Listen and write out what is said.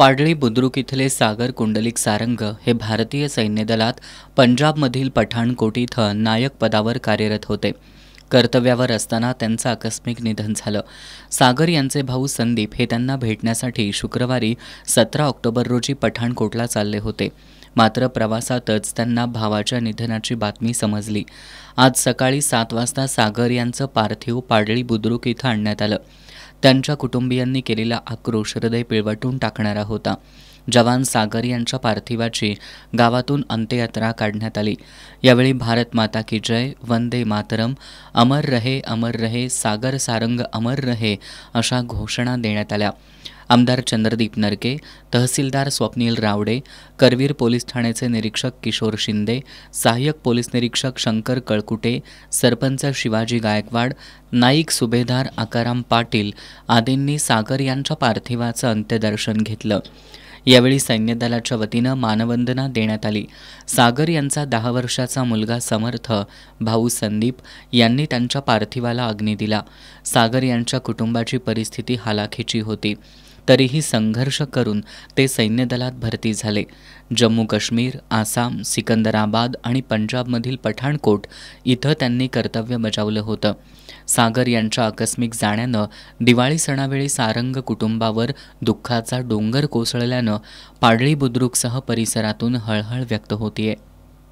पाडळी बुद्रुक इथले सागर कुंडलिक सारंग हे भारतीय सैन्य दलात पंजाबमधील पठाणकोट इथं नायक पदावर कार्यरत होते। कर्तव्यावर असताना त्यांचं आकस्मिक निधन झालं। सागर यांचे भाऊ संदीप हे त्यांना भेटण्यासाठी शुक्रवारी 17 ऑक्टोबर रोजी पठाणकोटला चालले होते। मात्र प्रवासातच त्यांना भावाच्या निधनाची बातमी समजली। आज सकाळी 7 वाजता सागर यांचं पार्थिव पाडळी बुद्रुक इथं आणण्यात आलं। त्यांच्या कुटुंबियांनी केलेला आक्रोश हृदय पिळवटून टाकणारा होता। जवान सागर यांच्या पार्थिवाची गावातून अंत्ययात्रा काढण्यात आली। यावेळी भारत माता की जय, वंदे मातरम, अमर रहे, सागर सारंग अमर रहे अशा घोषणा देण्यात आल्या। आमदार चंद्रदीप नरके, तहसीलदार स्वप्नील रावडे, करवीर पोलीस ठाण्याचे निरीक्षक किशोर शिंदे, सहाय्यक पोलीस निरीक्षक शंकर कळकुटे, सरपंच शिवाजी गायकवाड, नाईक सुभेदार आकाराम पाटील आदींनी सागर यांच्या पार्थिवाचं अंत्यदर्शन घेतलं। यावेळी सैन्य दलाच्या वतीनं मानवंदना देण्यात आली। सागर यांचा 10 वर्षाचा मुलगा समर्थ, भाऊ संदीप यांनी त्यांच्या पार्थिवाला अग्नी दिला। सागर यांच्या कुटुंबाची परिस्थिती हालाखीची होती, तरीही संघर्ष करून ते सैन्य दलात भरती झाले। जम्मू काश्मीर, आसाम, सिकंदराबाद आणि पंजाबमधील पठाणकोट इथं त्यांनी कर्तव्य बजावलं होतं। सागर यांच्या आकस्मिक जाण्यानं दिवाळी सणावेळी सारंग कुटुंबावर दुःखाचा डोंगर कोसळल्यानं पाडळी बुद्रुकसह परिसरातून हळहळ व्यक्त होतीये।